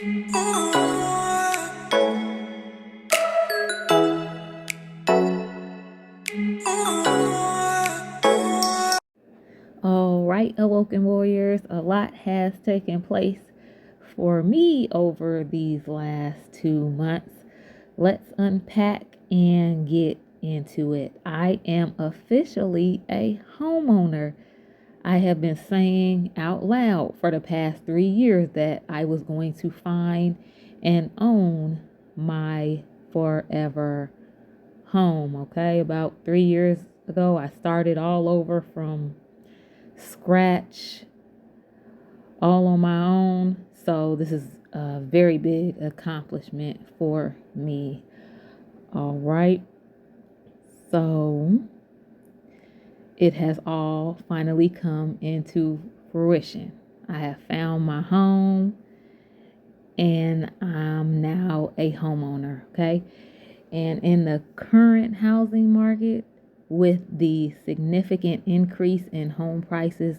All right, Awoken Warriors, a lot has taken place for me over these last 2 months. Let's unpack and get into it. I am officially a homeowner. I have been saying out loud for the past 3 years that I was going to find and own my forever home. Okay, about 3 years ago, I started all over from scratch, all on my own. So this is a very big accomplishment for me. All right. So it has all finally come into fruition. I have found my home and I'm now a homeowner. Okay. And in the current housing market, with the significant increase in home prices,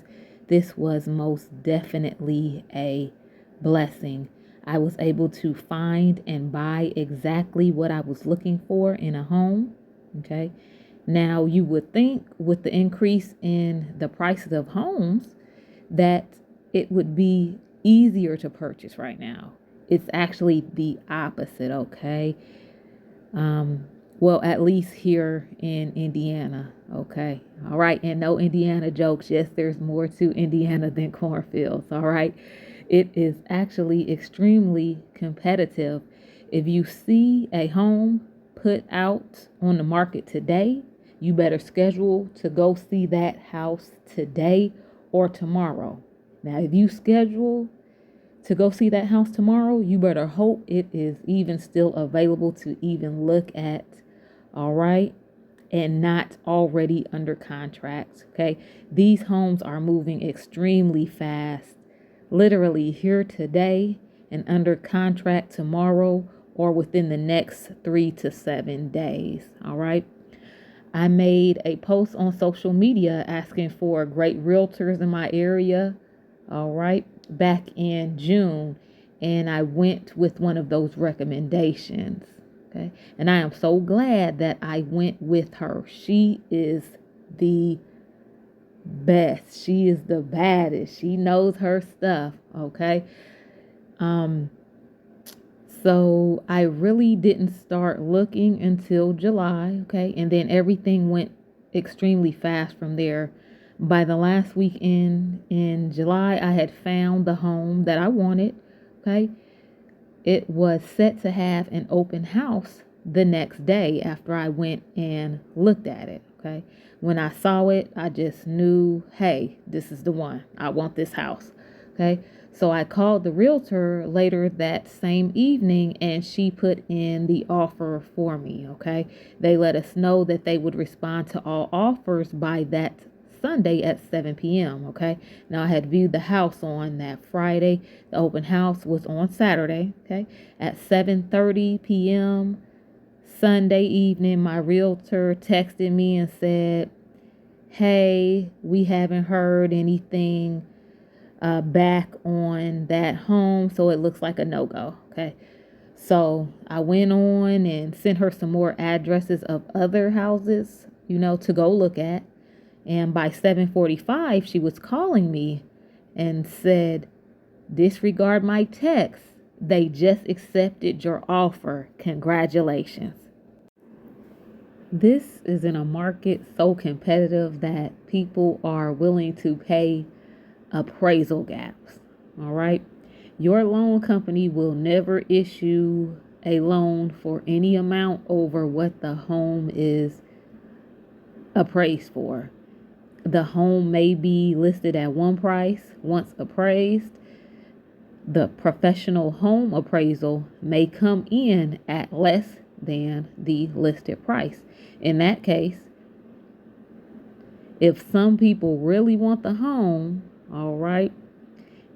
this was most definitely a blessing. I was able to find and buy exactly what I was looking for in a home. Okay. Now, you would think with the increase in the prices of homes that it would be easier to purchase right now. It's actually the opposite. Okay. Well, at least here in Indiana. Okay. All right. And no Indiana jokes. Yes, there's more to Indiana than cornfields. All right. It is actually extremely competitive. If you see a home put out on the market today, you better schedule to go see that house today or tomorrow. Now, if you schedule to go see that house tomorrow, you better hope it is even still available to even look at. All right. And not already under contract. Okay. These homes are moving extremely fast, literally here today and under contract tomorrow or within the next 3 to 7 days. All right. I made a post on social media asking for great realtors in my area. All right. Back in June. And I went with one of those recommendations. Okay. And I am so glad that I went with her. She is the best. She is the baddest. She knows her stuff. Okay. So I really didn't start looking until July. Okay. And then everything went extremely fast from there. By the last weekend in July, I had found the home that I wanted. Okay. It was set to have an open house the next day after I went and looked at it. Okay. When I saw it, I just knew, hey, this is the one. I want this house. Okay. So I called the realtor later that same evening and she put in the offer for me. Okay. They let us know that they would respond to all offers by that Sunday at 7 p.m. Okay. Now I had viewed the house on that Friday. The open house was on Saturday. Okay. At 7:30 p.m. Sunday evening, my realtor texted me and said, hey, we haven't heard anything back on that home. So it looks like a no-go. Okay. So I went on and sent her some more addresses of other houses, to go look at. And by 7:45, she was calling me and said, disregard my text. They just accepted your offer. Congratulations. This is in a market so competitive that people are willing to pay appraisal gaps. All right. Your loan company will never issue a loan for any amount over what the home is appraised for. The home may be listed at one price. Once appraised, the professional home appraisal may come in at less than the listed price. In that case, if some people really want the home, all right,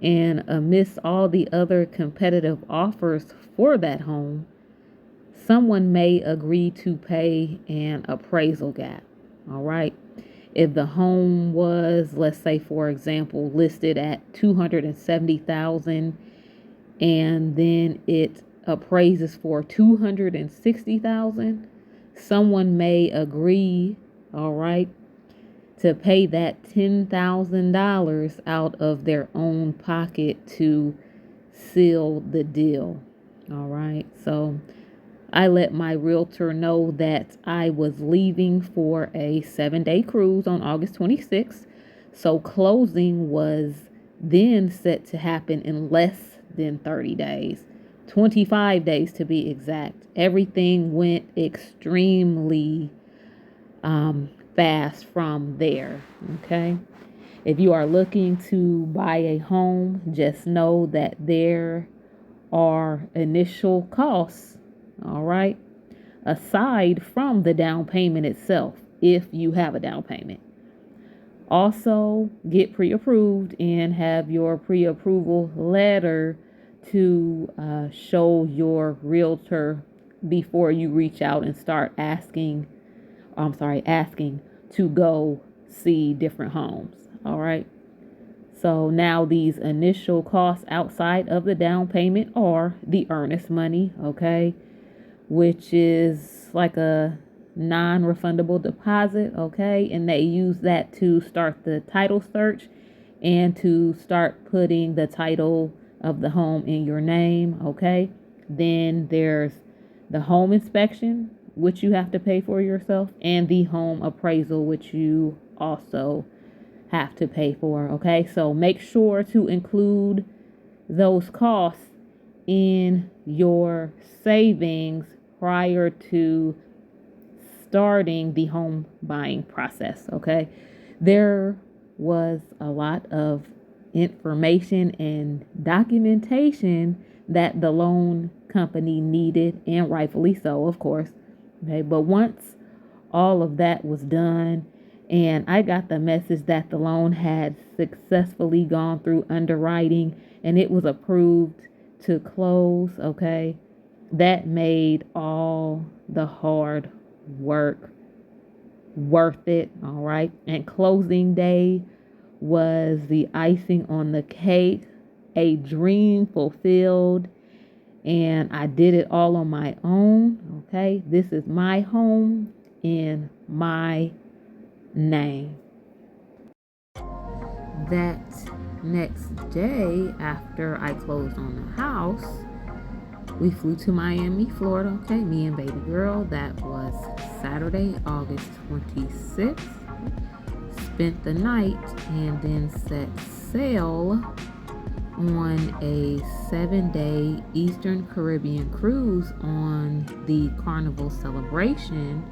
and amidst all the other competitive offers for that home, someone may agree to pay an appraisal gap. All right. If the home was, let's say, for example, listed at $270,000 and then it appraises for 260,000, someone may agree, all right, to pay that $10,000 out of their own pocket to seal the deal. All right. So I let my realtor know that I was leaving for a 7-day cruise on August 26th. So closing was then set to happen in less than 30 days, 25 days to be exact. Everything went extremely fast from there. Okay. If you are looking to buy a home, just know that there are initial costs, all right, aside from the down payment itself, if you have a down payment. Also, get pre-approved and have your pre-approval letter to show your realtor before you reach out and start asking to go see different homes. All right. So now these initial costs outside of the down payment are the earnest money, okay, which is like a non-refundable deposit, okay, and they use that to start the title search and to start putting the title of the home in your name, okay. Then there's the home inspection, which you have to pay for yourself, and the home appraisal, which you also have to pay for. Okay, so make sure to include those costs in your savings prior to starting the home buying process. Okay, there was a lot of information and documentation that the loan company needed, and rightfully so, of course. Okay, but once all of that was done and I got the message that the loan had successfully gone through underwriting and it was approved to close, okay, that made all the hard work worth it, all right? And closing day was the icing on the cake, a dream fulfilled, and I did it all on my own, okay? This is my home in my name. That next day, after I closed on the house, we flew to Miami, Florida. Okay, me and baby girl. That was Saturday, August 26th. Spent the night and then set sail on a 7-day Eastern Caribbean cruise on the Carnival Celebration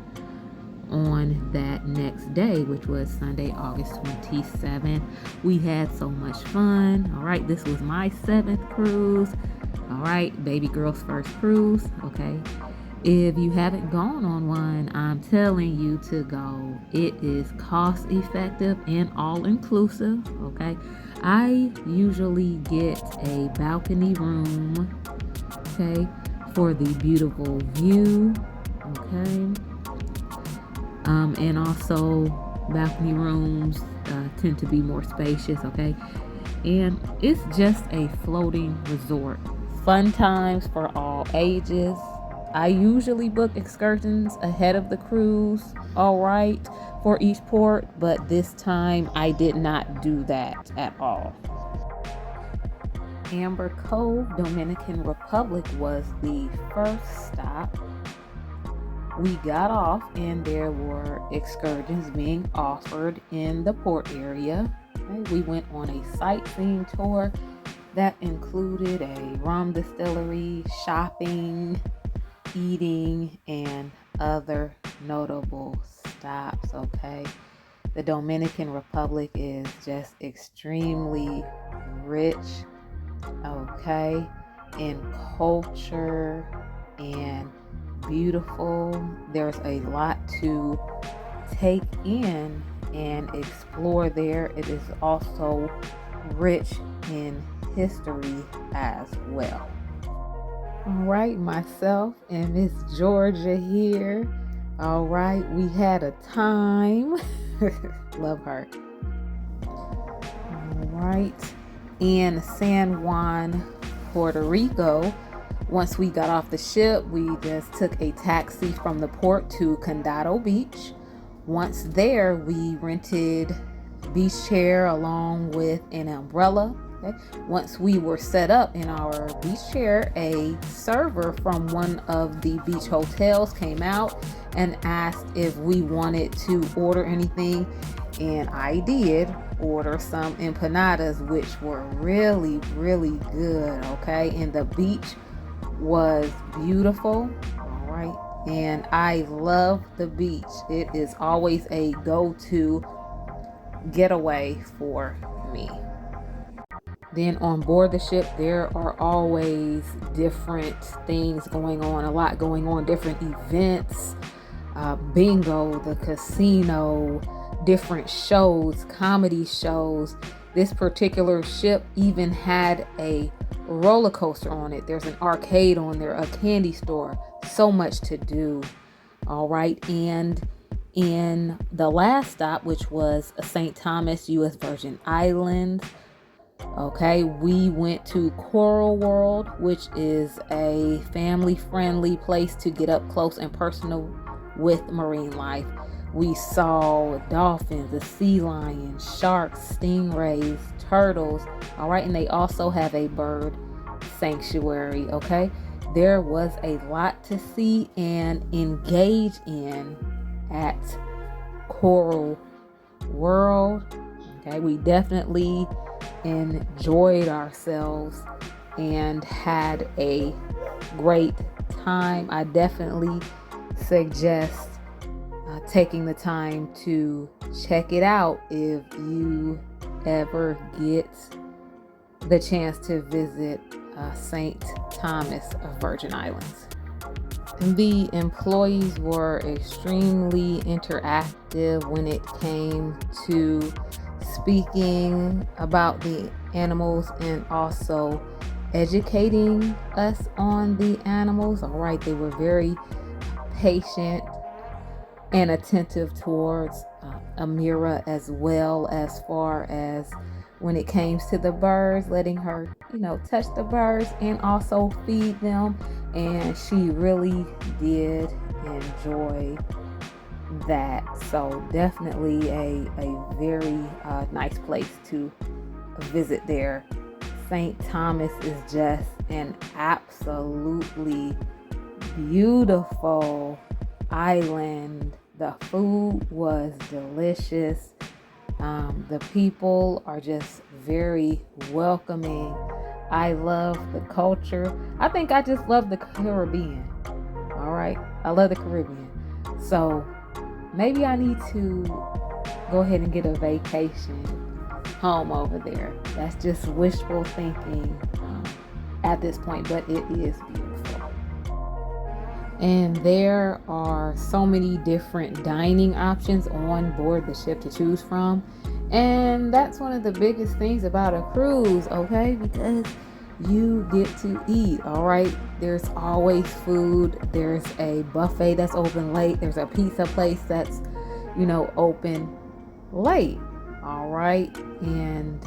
on that next day, which was Sunday, August 27th. We had so much fun. All right, this was my 7th cruise. All right, baby girl's first cruise. Okay, if you haven't gone on one, I'm telling you to go. It is cost effective and all inclusive. Okay, I usually get a balcony room, okay, for the beautiful view. Okay, and also balcony rooms tend to be more spacious, okay? And it's just a floating resort. Fun times for all ages. I usually book excursions ahead of the cruise, all right, for each port, but this time I did not do that at all. Amber Cove, Dominican Republic was the first stop. We got off and there were excursions being offered in the port area. Okay, we went on a sightseeing tour that included a rum distillery, shopping, eating, and other notable stops. Okay, the Dominican Republic is just extremely rich, okay, in culture and beautiful. There's a lot to take in and explore there. It is also rich in history as well. All right, myself and Miss Georgia here. All right, we had a time. Love her. All right, in San Juan, Puerto Rico. Once we got off the ship, we just took a taxi from the port to Condado Beach. Once there, we rented a beach chair along with an umbrella. Okay. Once we were set up in our beach chair, a server from one of the beach hotels came out and asked if we wanted to order anything. And I did order some empanadas, which were really, really good. Okay. And the beach was beautiful. All right. And I love the beach. It is always a go-to getaway for me. Then on board the ship, there are always different things going on, a lot going on, different events, bingo, the casino, different shows, comedy shows. This particular ship even had a roller coaster on it. There's an arcade on there, a candy store, so much to do. All right. And in the last stop, which was St. Thomas, U.S. Virgin Islands, okay, we went to Coral World, which is a family-friendly place to get up close and personal with marine life. We saw dolphins, the sea lions, sharks, stingrays, turtles. All right, and they also have a bird sanctuary. Okay, there was a lot to see and engage in at Coral World. Okay, we definitely enjoyed ourselves and had a great time. I definitely suggest taking the time to check it out if you ever get the chance to visit St. Thomas of Virgin Islands. The employees were extremely interactive when it came to speaking about the animals and also educating us on the animals. All right, they were very patient and attentive towards Amira, as well as far as when it came to the birds, letting her, touch the birds and also feed them. And she really did enjoy that. So definitely a very nice place to visit there. St. Thomas is just an absolutely beautiful island. The food was delicious. The people are just very welcoming. I love the culture. I think I just love the Caribbean. All right. I love the Caribbean. So maybe I need to go ahead and get a vacation home over there. That's just wishful thinking at this point, but it is beautiful. And there are so many different dining options on board the ship to choose from. And that's one of the biggest things about a cruise, okay? Because you get to eat, all right? There's always food. There's a buffet that's open late. There's a pizza place that's, open late, all right? And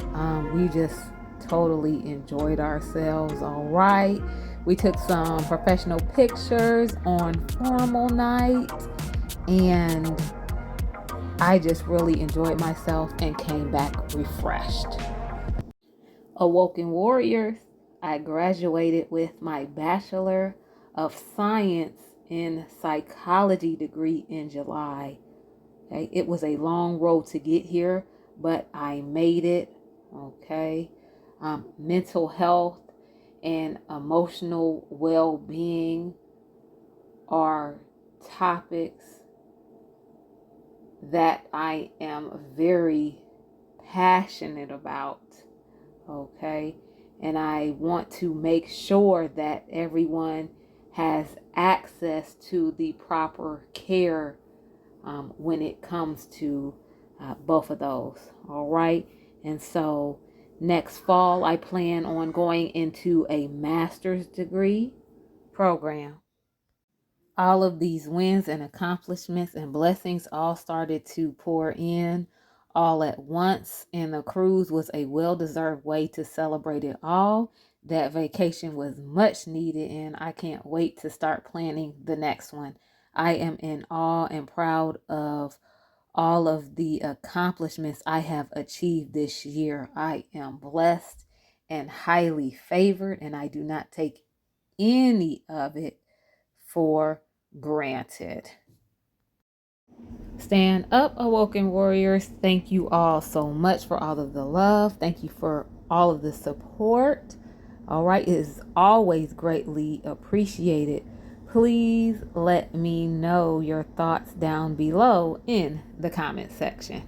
we just totally enjoyed ourselves, all right? We took some professional pictures on formal night, and I just really enjoyed myself and came back refreshed. Awoken Warriors, I graduated with my Bachelor of Science in Psychology degree in July. Okay, it was a long road to get here, but I made it. Okay, mental health and emotional well-being are topics that I am very passionate about. Okay, and I want to make sure that everyone has access to the proper care when it comes to both of those. All right, and so next fall I plan on going into a master's degree program. All of these wins and accomplishments and blessings all started to pour in all at once, and the cruise was a well-deserved way to celebrate it all. That vacation was much needed, and I can't wait to start planning the next one. I am in awe and proud of all of the accomplishments I have achieved this year. I am blessed and highly favored, and I do not take any of it for granted. Stand up, awoken warriors. Thank you all so much for all of the love. Thank you for all of the support. All right, it is always greatly appreciated. Please let me know your thoughts down below in the comment section.